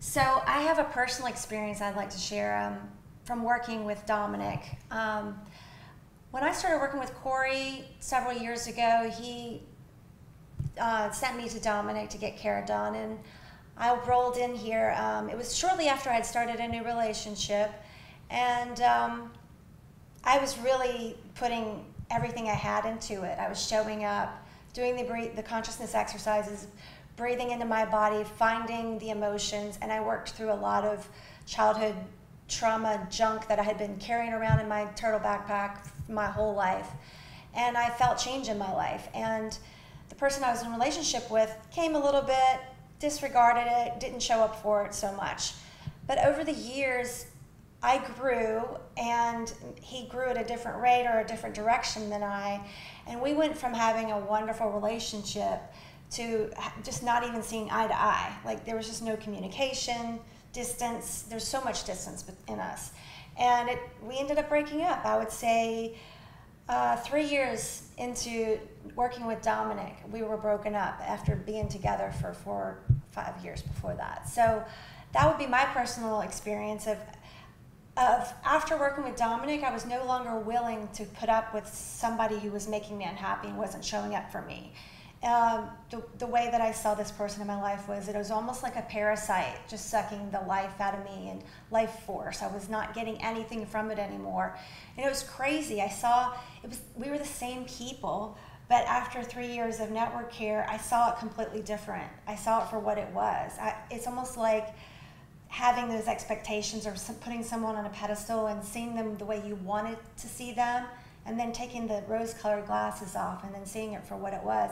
So I have a personal experience I'd like to share from working with Dominick. When I started working with Corey several years ago, he sent me to Dominick to get care done, and I rolled in here. It was shortly after I'd started a new relationship, and I was really putting everything I had into it. I was showing up, doing the consciousness exercises, breathing into my body, finding the emotions, and I worked through a lot of childhood trauma junk that I had been carrying around in my turtle backpack my whole life. And I felt change in my life. And the person I was in a relationship with came a little bit, disregarded it, didn't show up for it so much. But over the years, I grew, and he grew at a different rate or a different direction than I. And we went from having a wonderful relationship to just not even seeing eye to eye. Like, there was just no communication, distance. There's so much distance in us. And we ended up breaking up. I would say 3 years into working with Dominick, we were broken up after being together for 4 or 5 years before that. So that would be my personal experience of after working with Dominick, I was no longer willing to put up with somebody who was making me unhappy and wasn't showing up for me. The way that I saw this person in my life was it was almost like a parasite, just sucking the life out of me and life force. I was not getting anything from it anymore. And it was crazy. We were the same people, but after 3 years of network care, I saw it completely different. I saw it for what it was. It's almost like having those expectations or putting someone on a pedestal and seeing them the way you wanted to see them, and then taking the rose-colored glasses off and then seeing it for what it was.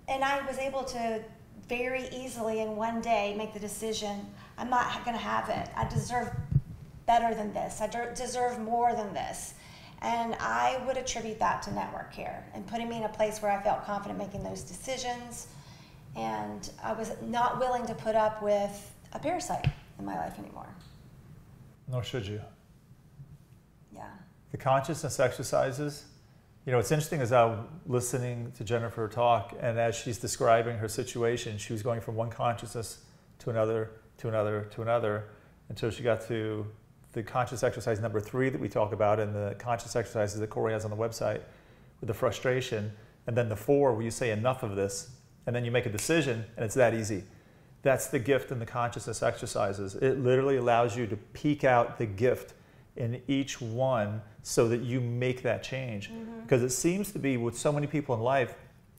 And I was able to very easily in one day make the decision, I'm not going to have it. I deserve better than this. I deserve more than this. And I would attribute that to network care and putting me in a place where I felt confident making those decisions. And I was not willing to put up with a parasite in my life anymore. Nor should you. Yeah. The consciousness exercises, you know, what's interesting is I'm listening to Jennifer talk, and as she's describing her situation, she was going from one consciousness to another, to another, to another, until she got to the conscious exercise number 3 that we talk about, and the conscious exercises that Corey has on the website with the frustration, and then the 4 where you say enough of this, and then you make a decision, and it's that easy. That's the gift in the consciousness exercises. It literally allows you to peek out the gift in each one so that you make that change. Mm-hmm. Because it seems to be with so many people in life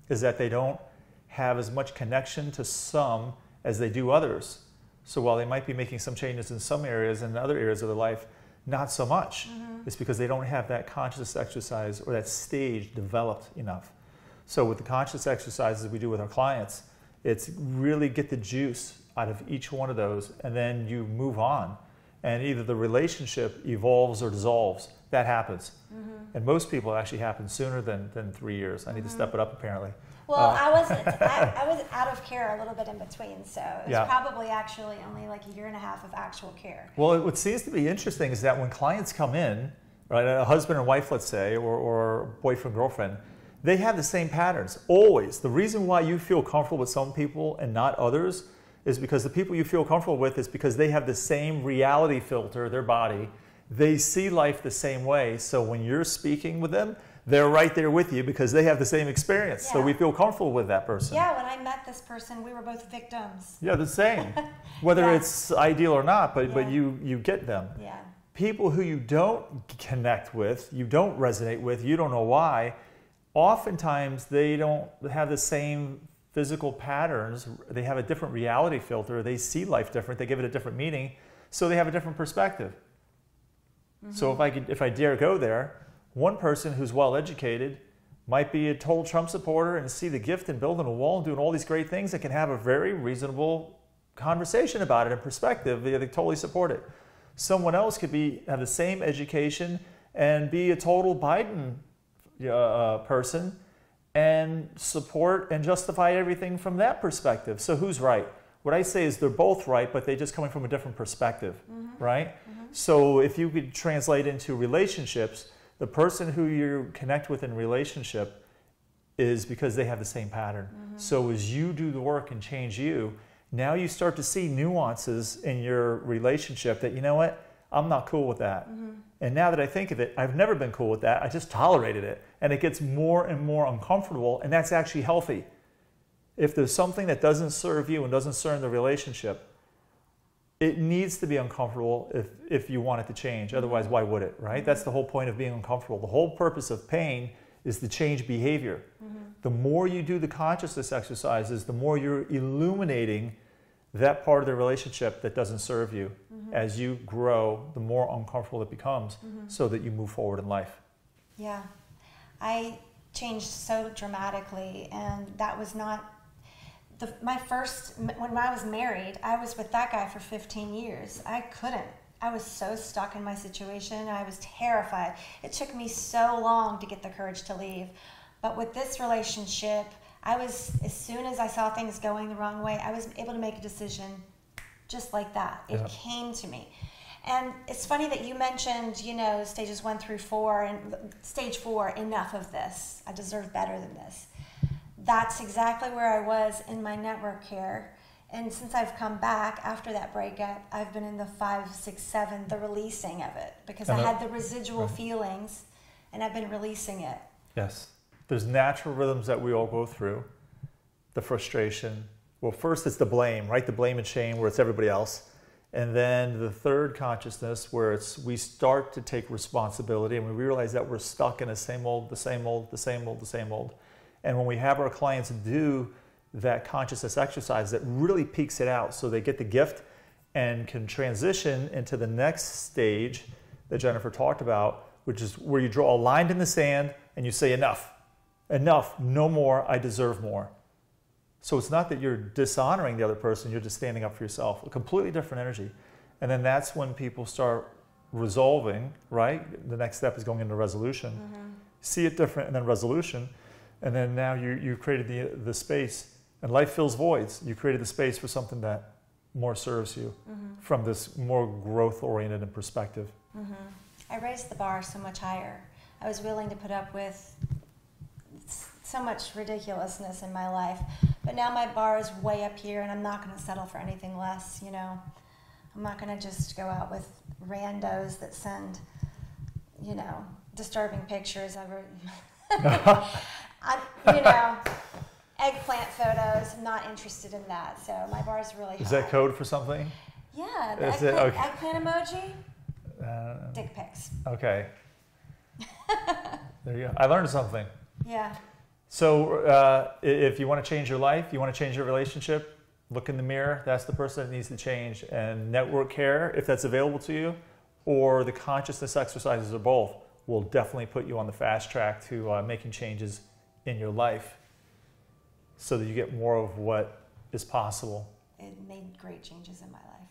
is that they don't have as much connection to some as they do others. So while they might be making some changes in some areas, in other areas of their life, not so much. Mm-hmm. It's because they don't have that conscious exercise or that stage developed enough. So with the conscious exercises we do with our clients, it's really get the juice out of each one of those, and then you move on. And either the relationship evolves or dissolves. That happens. Mm-hmm. And most people, it actually happens sooner than 3 years. I need to step it up, apparently. Well, I was out of care a little bit in between, so it was probably actually only like 1.5 years of actual care. Well, what seems to be interesting is that when clients come in, right, a husband and wife, let's say, or boyfriend, girlfriend, they have the same patterns, always. The reason why you feel comfortable with some people and not others is because the people you feel comfortable with is because they have the same reality filter, their body. They see life the same way. So when you're speaking with them, they're right there with you because they have the same experience. Yeah. So we feel comfortable with that person. Yeah, when I met this person, we were both victims. Yeah, the same. Whether it's ideal or not, but you get them. Yeah. People who you don't connect with, you don't resonate with, you don't know why, oftentimes they don't have the same physical patterns. They have a different reality filter. They see life different. They give it a different meaning. So they have a different perspective. Mm-hmm. So if I dare go there, one person who's well educated might be a total Trump supporter and see the gift in building a wall and doing all these great things and can have a very reasonable conversation about it and perspective. They totally support it. Someone else could have the same education and be a total Biden person and support and justify everything from that perspective. So who's right? What I say is they're both right, but they're just coming from a different perspective, right? Mm-hmm. So if you could translate into relationships, the person who you connect with in relationship is because they have the same pattern. Mm-hmm. So as you do the work and change you, Now you start to see nuances in your relationship that, you know what, I'm not cool with that. And now that I think of it, I've never been cool with that. I just tolerated it. And it gets more and more uncomfortable, and that's actually healthy. If there's something that doesn't serve you and doesn't serve the relationship, it needs to be uncomfortable if you want it to change. Otherwise, why would it, right? That's the whole point of being uncomfortable. The whole purpose of pain is to change behavior. The more you do the consciousness exercises, the more you're illuminating that part of the relationship that doesn't serve you. As you grow, the more uncomfortable it becomes, so that you move forward in life. Yeah. I changed so dramatically, and that was not my first. When I was married, I was with that guy for 15 years. I couldn't. I was so stuck in my situation. I was terrified. It took me so long to get the courage to leave. But with this relationship, as soon as I saw things going the wrong way, I was able to make a decision just like that. It came to me. And it's funny that you mentioned, stages 1 through 4, and stage 4, enough of this. I deserve better than this. That's exactly where I was in my network care. And since I've come back after that breakup, I've been in the 5, 6, 7, the releasing of it, because I had the residual feelings, and I've been releasing it. Yes. There's natural rhythms that we all go through. The frustration. Well, first it's the blame, right? The blame and shame, where it's everybody else. And then the third consciousness, where we start to take responsibility, and we realize that we're stuck in the same old. And when we have our clients do that consciousness exercise, that really peaks it out, so they get the gift and can transition into the next stage that Jennifer talked about, which is where you draw a line in the sand and you say, enough, no more, I deserve more. So it's not that you're dishonoring the other person, you're just standing up for yourself. A completely different energy. And then that's when people start resolving, right? The next step is going into resolution. See it different, and then resolution. And then now you've created the space, and life fills voids. You created the space for something that more serves you from this more growth-oriented and perspective. I raised the bar so much higher. I was willing to put up with so much ridiculousness in my life, but now my bar is way up here, and I'm not going to settle for anything less. I'm not going to just go out with randos that send, disturbing pictures of eggplant photos. I'm not interested in that, so my bar is really high. Is that code for something? Yeah, the eggplant emoji. Dick pics. Okay. There you go. I learned something. Yeah. So if you want to change your life, you want to change your relationship, look in the mirror. That's the person that needs to change. And network care, if that's available to you, or the consciousness exercises, or both, will definitely put you on the fast track to making changes in your life, so that you get more of what is possible. It made great changes in my life.